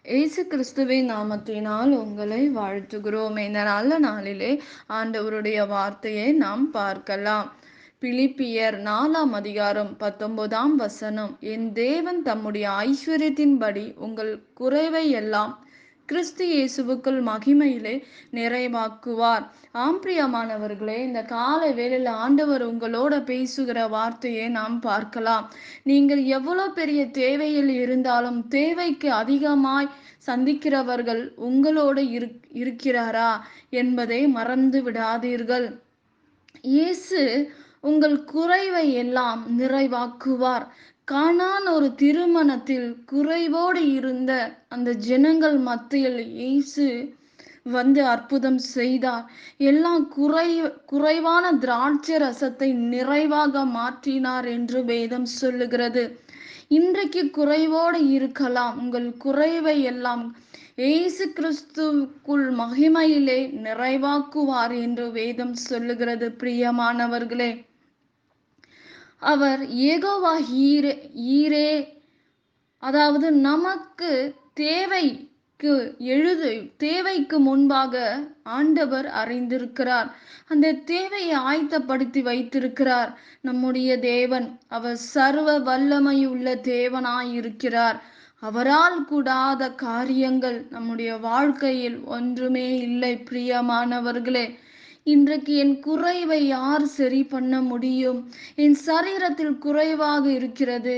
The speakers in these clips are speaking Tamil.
இயேசு கிறிஸ்துவின் நாமத்தினால் உங்களை வாழ்த்துகிறோம். இந்த நல்ல நாளிலே ஆண்டவருடைய வார்த்தையை நாம் பார்க்கலாம். பிலிப்பியர் 4ஆம் அதிகாரம் 19ஆம் வசனம். என் தேவன் தம்முடைய ஐஸ்வர்யத்தின்படி உங்கள் குறைவை எல்லாம் கிறிஸ்து இயேசுவுக்குள் மகிமையிலே நிறைவாக்குவார். ஆம் பிரியமானவர்களே, இந்த காலை வேளையில் ஆண்டவர் உங்களோட பேசுகிற வார்த்தையை நாம் பார்க்கலாம். நீங்கள் எவ்வளவு பெரிய தேவையில் இருந்தாலும் தேவைக்கு அதிகமாய் சந்திக்கிறவர்கள் உங்களோடு இருக்கிறாரா என்பதை மறந்து விடாதீர்கள். இயேசு உங்கள் குறைவை எல்லாம் நிறைவாக்குவார். கானான் ஒரு திருமணத்தில் குறைவோடு இருந்த அந்த ஜனங்கள் மத்தியில் இயேசு வந்து அற்புதம் செய்தார். எல்லாம் குறைவான திராட்சை ரசத்தை நிறைவாக மாற்றினார் என்று வேதம் சொல்லுகிறது. இன்றைக்கு குறைவோடு இருக்கலாம். உங்கள் குறைவை எல்லாம் இயேசு கிறிஸ்துவுக்குள் மகிமையிலே நிறைவாக்குவார் என்று வேதம் சொல்லுகிறது. பிரியமானவர்களே, அவர் யெகோவா ஈரே, அதாவது நமக்கு தேவைக்கு முன்பாக ஆண்டவர் அறிந்திருக்கிறார். அந்த தேவையை ஆயத்தப்படுத்தி வைத்திருக்கிறார் நம்முடைய தேவன். அவர் சர்வ வல்லமையுள்ள தேவனாய் இருக்கிறார். அவரால் கூடாத காரியங்கள் நம்முடைய வாழ்க்கையில் ஒன்றுமே இல்லை. பிரியமானவர்களே, இன்றைக்கு என் குறைவை யார் சரி பண்ண முடியும்? என் சரீரத்தில் குறைவாக இருக்கிறது,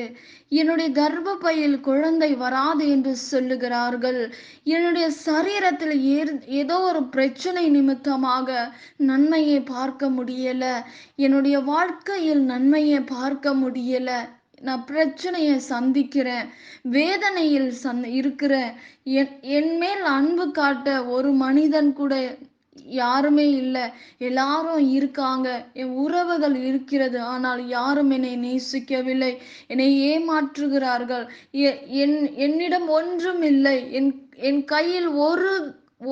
என்னுடைய கர்ப்பப்பையில் குழந்தை வராது என்று சொல்லுகிறார்கள். என்னுடைய சரீரத்தில் ஏதோ ஒரு பிரச்சனை நிமித்தமாக நன்மையை பார்க்க முடியல, என்னுடைய வாழ்க்கையில் நன்மையை பார்க்க முடியல, நான் பிரச்சனையை சந்திக்கிறேன், வேதனையில் இருக்கிறேன், என் மேல் அன்பு காட்ட ஒரு மனிதன் கூட யாருமே இல்லை, எல்லாரும் இருக்காங்க, என் உறவுகள் இருக்கிறது, ஆனால் யாரும் என்னை நேசிக்கவில்லை, என்னை ஏமாற்றுகிறார்கள், என்னிடம் ஒன்றும் இல்லை, என் கையில்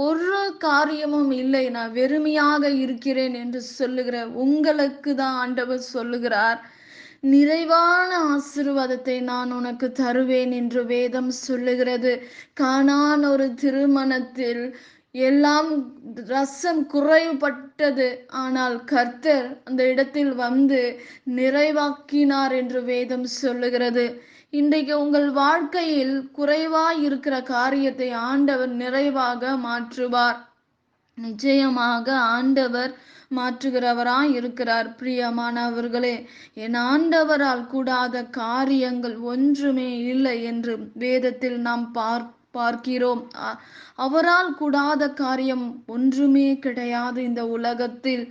ஒரு காரியமும் இல்லை, நான் வெறுமையாக இருக்கிறேன் என்று சொல்லுகிற உங்களுக்கு தான் ஆண்டவர் சொல்லுகிறார், நிறைவான ஆசீர்வாதத்தை நான் உனக்கு தருவேன் என்று வேதம் சொல்லுகிறது. கானான் ஒரு திருமணத்தில் எல்லாம் ரசம் குறைவுபட்டது, ஆனால் கர்த்தர் அந்த இடத்தில் வந்து நிறைவாக்கினார் என்று வேதம் சொல்லுகிறது. இன்றைக்கு உங்கள் வாழ்க்கையில் குறைவாய் இருக்கிற காரியத்தை ஆண்டவர் நிறைவாக மாற்றுவார். நிச்சயமாக ஆண்டவர் மாற்றுகிறவராய் இருக்கிறார். பிரியமானவர்களே, என் ஆண்டவரால் கூடாத காரியங்கள் ஒன்றுமே இல்லை என்று வேதத்தில் நாம் பார்க்கிறோம். அவரால் கூடாத காரியம் ஒன்றுமே கிடையாது இந்த உலகத்தில்.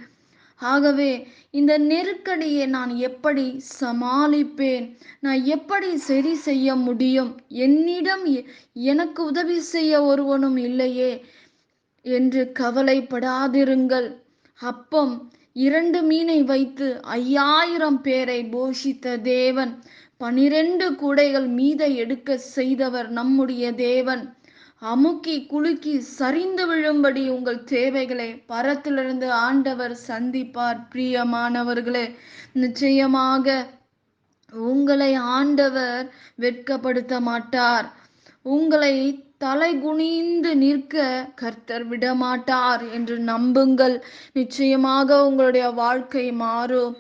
ஆகவே இந்த நெருக்கடியை நான் எப்படி சமாளிப்பேன்? நான் எப்படி சரி செய்ய முடியும்? என்னிடம் எனக்கு உதவி செய்ய ஒருவனும் இல்லையே என்று கவலைப்படாதிருங்கள். அப்பம் 2 மீனை வைத்து 5000 பேரை போஷித்த தேவன், 12 கூடைகள் மீத எடுக்க செய்தவர் நம்முடைய தேவன். அமுக்கி குலுக்கி சரிந்து விழும்படி உங்கள் தேவைகளை பரத்திலிருந்து ஆண்டவர் சந்திப்பார். பிரியமானவர்களே, நிச்சயமாக உங்களை ஆண்டவர் வெட்கப்படுத்த மாட்டார். உங்களை தலை குனிந்து நிற்க கர்த்தர் விடமாட்டார் என்று நம்புங்கள். நிச்சயமாக உங்களுடைய வாழ்க்கை மாறும்,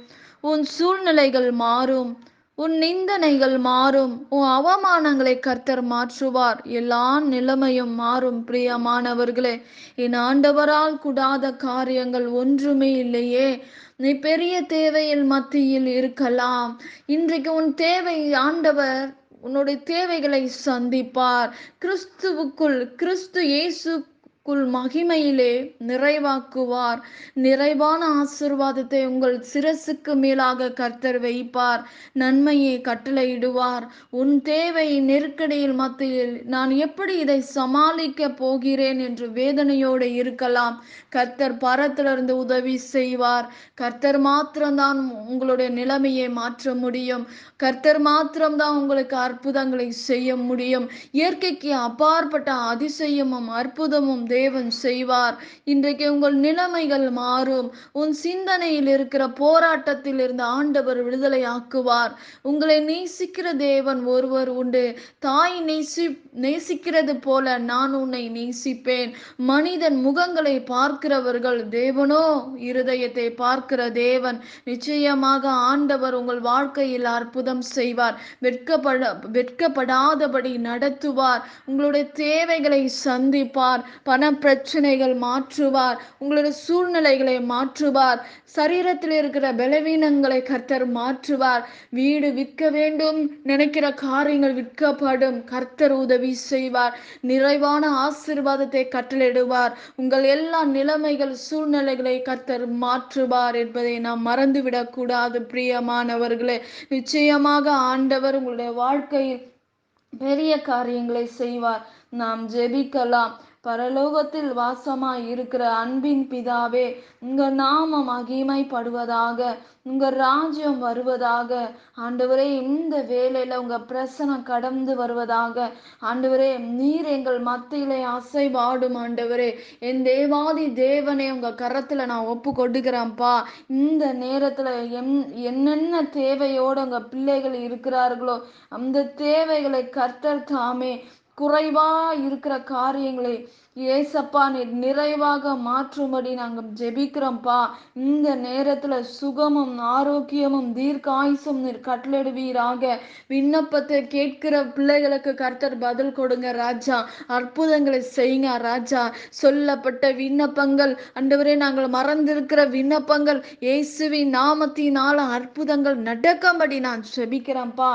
உன் சூழ்நிலைகள் மாறும், உன் நிந்தனைகள் மாறும், உன் அவமானங்களை கர்த்தர் மாற்றுவார், எல்லா நிலைமையும் மாறும். பிரியமானவர்களே, என் ஆண்டவரால் கூடாத காரியங்கள் ஒன்றுமே இல்லையே. நீ பெரிய தேவையில் மத்தியில் இருக்கலாம். இன்றைக்கு உன் தேவை ஆண்டவர் உன்னுடைய தேவைகளை சந்திப்பார். கிறிஸ்து இயேசுக்குள் மகிமையிலே நிறைவாக்குவார். நிறைவான ஆசீர்வாதத்தை உங்கள் சிரசுக்கு மேலாக கர்த்தர் வைப்பார். நன்மையை கட்டளையிடுவார். உன் தேவை நெருக்கடியில் மத்தியில் நான் எப்படி இதை சமாளிக்க போகிறேன் என்று வேதனையோடு இருக்கலாம். கர்த்தர் பரத்திலிருந்து உதவி செய்வார். கர்த்தர் மாத்திரம்தான் உங்களுடைய நிலைமையை மாற்ற முடியும். கர்த்தர் மாத்திரம்தான் உங்களுக்கு அற்புதங்களை செய்ய முடியும். இயற்கைக்கு அப்பாற்பட்ட அதிசயமும் அற்புதமும் தேவன் செய்வார். இன்றைக்கு உங்கள் நிலைமைகள் மாறும். உன் சிந்தனையில் இருக்கிற போராட்டத்தில் இருந்து ஆண்டவர் விடுதலை ஆக்குவார். உங்களை நேசிக்கிற தேவன் ஒருவர் உண்டு. தாய் நேசிக்கிறது போல நான் உன்னை நேசிப்பேன். மனிதன் முகங்களை பார்க்கிறவர்கள், தேவனோ இருதயத்தை பார்க்கிற தேவன். நிச்சயமாக ஆண்டவர் உங்கள் வாழ்க்கையில் அற்புதம் செய்வார். வெட்கப்படாதபடி நடத்துவார். உங்களுடைய தேவைகளை சந்திப்பார். பண பிரச்சனைகள் மாற்றுவார். உங்களுடைய சூழ்நிலைகளை மாற்றுவார். சரீரத்தில் இருக்கிற பலவீனங்களை கர்த்தர் மாற்றுவார். வீடு விற்க வேண்டும் நினைக்கிற காரியங்கள் விற்கப்படும். கர்த்தர் உதவி செய்வார். நிறைவான ஆசீர்வாதத்தை கட்டளையிடுவார். உங்கள் எல்லா நிலைமைகள் சூழ்நிலைகளை கர்த்தர் மாற்றுவார் என்பதை நாம் மறந்துவிடக் கூடாது. பிரியமானவர்களே, நிச்சயமாக ஆண்டவர் உங்களுடைய வாழ்க்கையில் பெரிய காரியங்களை செய்வார். நாம் ஜெபிக்கலாம். பரலோகத்தில் வாசமாய் இருக்கிற அன்பின் பிதாவே, உங்க நாமம் மகிமைப்படுவதாக, உங்க ராஜ்யம் வருவதாக. ஆண்டவரே, இந்த வேளையில உங்க பிரசனம் கடந்து வருவதாக. ஆண்டவரே, நீர் எங்கள் மத்தியிலே அசைவாடும். ஆண்டவரே, என் தேவாதி தேவனே, உங்க கரத்துல நான் ஒப்பு கொடுக்கிறேன்ப்பா. இந்த நேரத்துல என்னென்ன தேவையோட உங்க பிள்ளைகள் இருக்கிறார்களோ அந்த தேவைகளை கர்த்தர் தாமே, குறைவா இருக்கிற காரியங்களை ஏசப்பா நீர் நிறைவாக மாற்றும்படி நாங்கள் ஜெபிக்கிறோம்ப்பா. இந்த நேரத்துல சுகமும் ஆரோக்கியமும் தீர்க்காயுசும் நீர் கட்டளிடுவீராக. விண்ணப்பத்தை கேட்கிற பிள்ளைகளுக்கு கர்த்தர் பதில் கொடுங்க ராஜா. அற்புதங்களை செய்யுங்க ராஜா. சொல்லப்பட்ட விண்ணப்பங்கள் ஆண்டவரே, நாங்கள் மறந்திருக்கிற விண்ணப்பங்கள் இயேசுவின் நாமத்தினால அற்புதங்கள் நடக்கும்படி நான் ஜெபிக்கிறேன்ப்பா.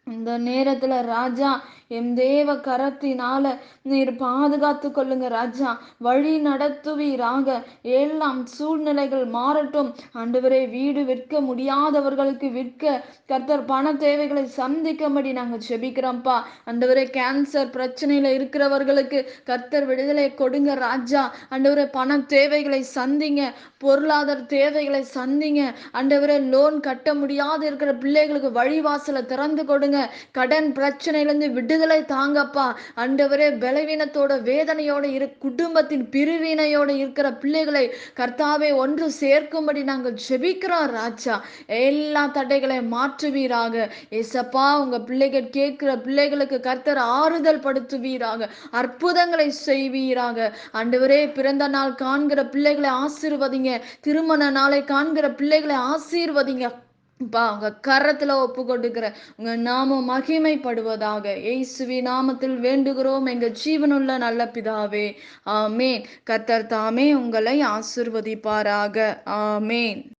இந்த நேரத்துல ராஜா, என் தேவ கரத்தினால நீர் பாதுகாத்து கொள்ளுங்க ராஜா. வழி நடத்துவீராக. எல்லாம் சூழ்நிலைகள் மாறட்டும். ஆண்டவரே, வீடு விற்க முடியாதவர்களுக்கு விற்க, கர்த்தர் பண தேவைகளை சந்திக்கும்படி நாங்கள் ஜெபிக்கிறோம்ப்பா. ஆண்டவரே, கேன்சர் பிரச்சனையில இருக்கிறவர்களுக்கு கர்த்தர் விடுதலை கொடுங்க ராஜா. ஆண்டவரே, பண தேவைகளை சந்திங்க. பொருளாதார தேவைகளை சந்திங்க. ஆண்டவரே, லோன் கட்ட முடியாது இருக்கிற பிள்ளைகளுக்கு வழிவாசலை திறந்து கொடுங்க. கடன் பிரச்சனையிலிருந்து விடுதலை தாங்கப்பா. ஆண்டவரே, பலவீனத்தோட வேதனையோட குடும்பத்தின் பிரிவினையோட இருக்கிற பிள்ளைகளை கர்த்தாவே ஒன்று சேர்க்கும்படி நாங்கள் ஜெபிக்கிறோம் ராஜா. எல்லா தடைகளை மாற்றுவீராக. ஏசப்பா, உங்க பிள்ளைகள் கேட்கிற பிள்ளைகளுக்கு கர்த்தர் ஆறுதல் படுத்துவீராக. அற்புதங்களை செய்வீராக. ஆண்டவரே, பிறந்த நாள் காண்கிற பிள்ளைகளை ஆசீர்வதிங்க. திருமண நாளை காண்கிற பிள்ளைகளை ஆசீர்வதிங்க. உங்க கரத்துல ஒப்பு கொடுக்கிற உங்க நாமம் மகிமைப்படுவதாக. இயேசுவி நாமத்தில் வேண்டுகிறோம் எங்க ஜீவனுள்ள நல்ல பிதாவே. ஆமேன். கர்த்தர் தாமே உங்களை ஆசீர்வதிப்பாராக. ஆமேன்.